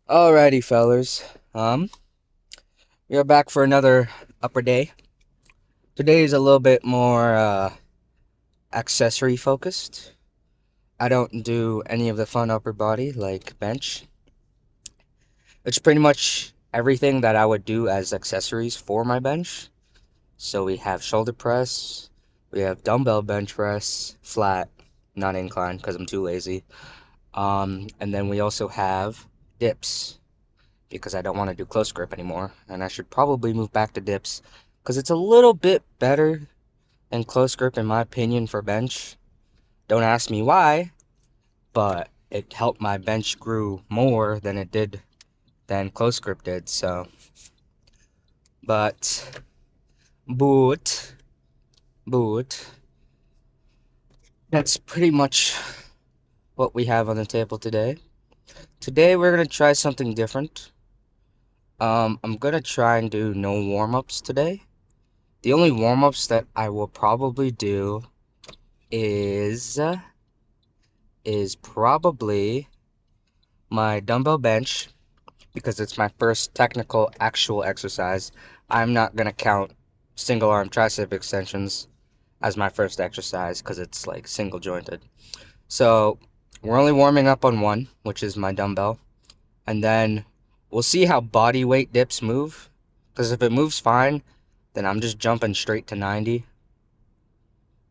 Alrighty, fellers. We are back for another upper day. Today is a little bit more accessory focused. I don't do any of the fun upper body like bench. It's pretty much everything that I would do as accessories for my bench. So we have shoulder press, we have dumbbell bench press, flat, not incline because I'm too lazy. And then we also have dips because I don't want to do close grip anymore, and I should probably move back to dips because it's a little bit better than close grip in my opinion for bench. Don't ask me why, but it helped my bench grew more than it did than close grip did. So, but but but that's pretty much what we have on the table today. Today we're gonna try something different. I'm gonna try and do no warm-ups today. The only warm-ups that I will probably do is probably my dumbbell bench because it's my first technical actual exercise. I'm not gonna count single arm tricep extensions as my first exercise because it's like single jointed. So we're only warming up on one, which is my dumbbell, and then we'll see how body weight dips move. Because if it moves fine, then I'm just jumping straight to 90.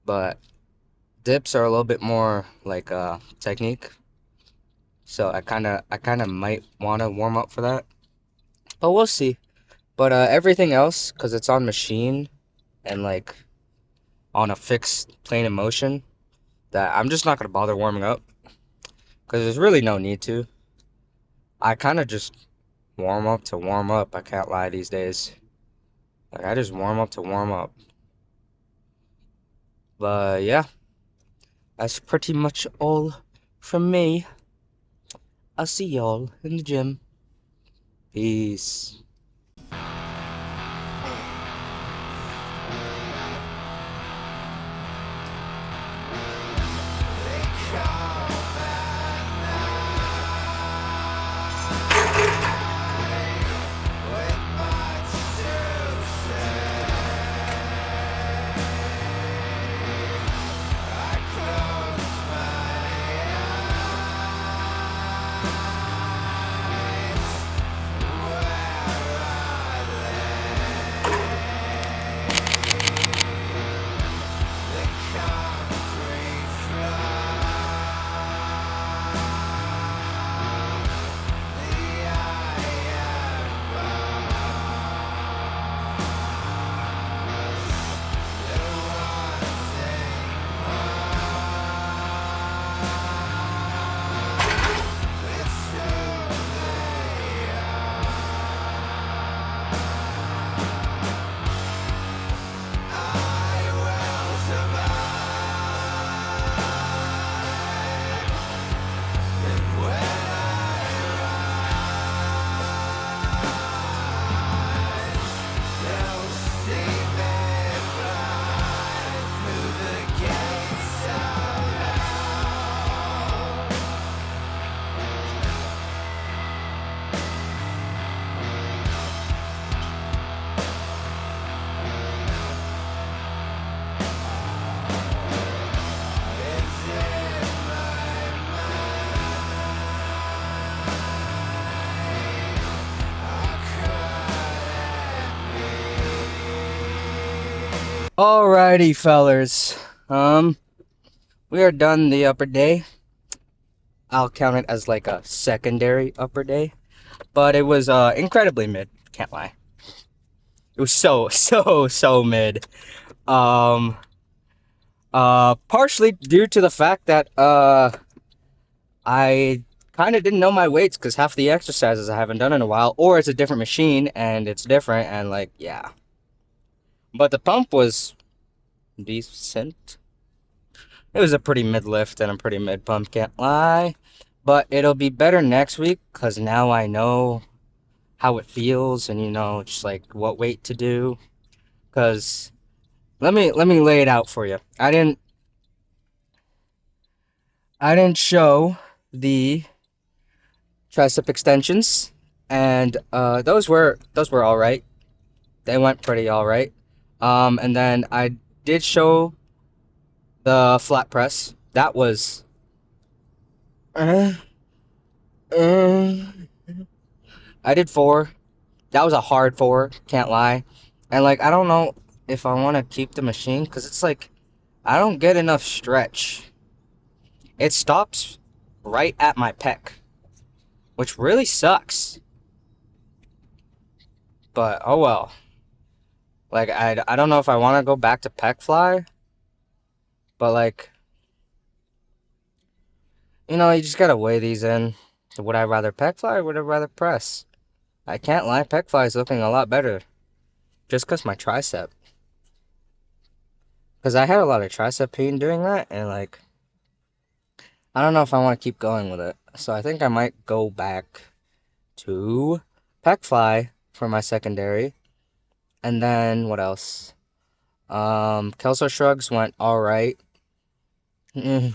But dips are a little bit more like technique. So I kind of might want to warm up for that. But we'll see. But everything else, cuz it's on machine and like on a fixed plane of motion, that I'm just not going to bother warming up cuz there's really no need to. I kind of just warm up to warm up. I can't lie these days. Like I just warm up to warm up. But yeah, that's pretty much all from me. I'll see y'all in the gym. Peace. Alrighty, fellers. We are done the upper day. I'll count it as like a secondary upper day, but it was incredibly mid. Can't lie. It was so mid. Um, Partially due to the fact that I kind of didn't know my weights because half the exercises I haven't done in a while, or it's a different machine and it's different, and like yeah. But the pump was decent. It was a pretty mid lift and a pretty mid pump, can't lie. But it'll be better next week because now I know how it feels and just like what weight to do. Because let me lay it out for you. I didn't show the tricep extensions, and those were all right. They went pretty all right. And then I did show the flat press. That was. Uh, uh, I did 4. That was a hard 4. Can't lie. And like I don't know if I want to keep the machine because it's like I don't get enough stretch. It stops right at my pec, which really sucks. But oh well. Like I don't know if I want to go back to pec fly, but like you just gotta weigh these in. Would I rather pec fly or would I rather press? I can't lie, pec fly is looking a lot better. Just cause my tricep. Cause I had a lot of tricep pain doing that, and like I don't know if I want to keep going with it. So I think I might go back to pec fly for my secondary. And then what else? Kelso shrugs went alright. I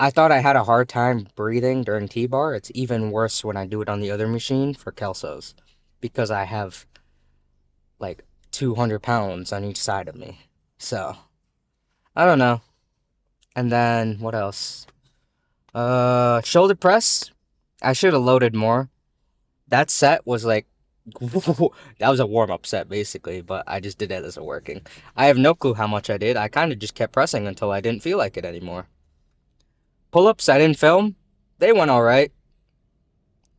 thought I had a hard time breathing during T-bar. It's even worse when I do it on the other machine for Kelsos. Because I have like 200 pounds on each side of me. So, I don't know. And then, what else? Shoulder press. I should have loaded more. That set was like, that was a warm-up set basically, but I just did it as a working. I have no clue how much I did. I kind of just kept pressing until I didn't feel like it anymore. Pull-ups, I didn't film. They went alright.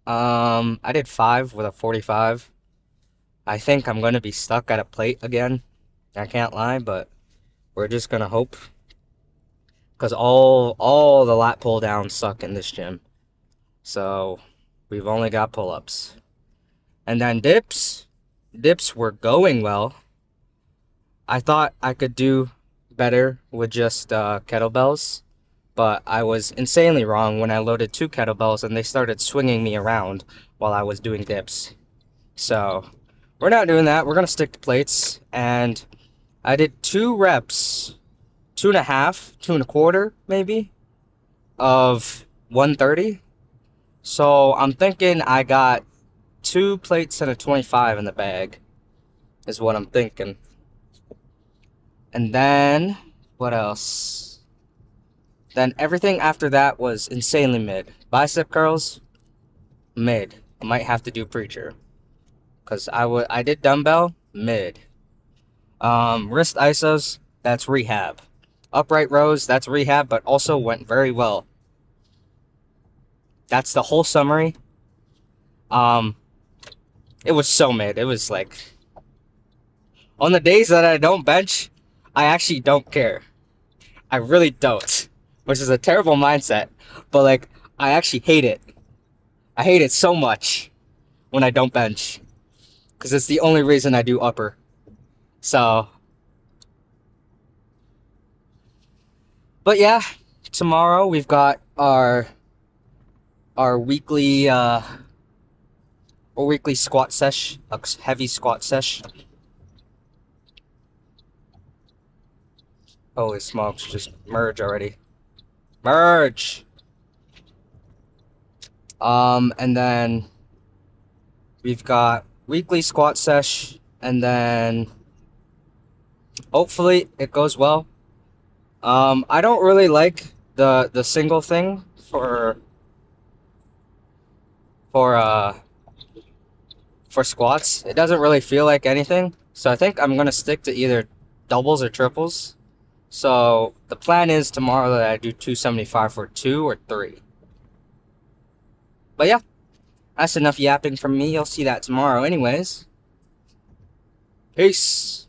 I did 5 with a 45. I think I'm gonna be stuck at a plate again. I can't lie, but we're just gonna hope. Because all the lat pull downs suck in this gym. So, we've only got pull-ups. And then dips. Dips were going well. I thought I could do better with just kettlebells. But I was insanely wrong when I loaded 2 kettlebells and they started swinging me around while I was doing dips. So, we're not doing that. We're going to stick to plates. And I did 2 reps, 2.5, 2.25 maybe, of 130. So, I'm thinking I got 2 plates and a 25 in the bag, is what I'm thinking. And then, what else? Then everything after that was insanely mid. Bicep curls, mid. I might have to do preacher. Because I did dumbbell, mid. Wrist isos, that's rehab. Upright rows, that's rehab, but also went very well. That's the whole summary. It was so mid. It was like, on the days that I don't bench, I actually don't care. I really don't. Which is a terrible mindset. But like, I actually hate it. I hate it so much when I don't bench. Because it's the only reason I do upper. So. But yeah, tomorrow we've got our weekly squat sesh, a heavy squat sesh. Holy smokes, just merge already. Merge! And then we've got weekly squat sesh, and then hopefully it goes well. I don't really like the single thing for squats. It doesn't really feel like anything. So I think I'm gonna stick to either doubles or triples. So the plan is tomorrow that I do 275 for 2 or 3. But yeah, that's enough yapping from me. You'll see that tomorrow anyways. Peace.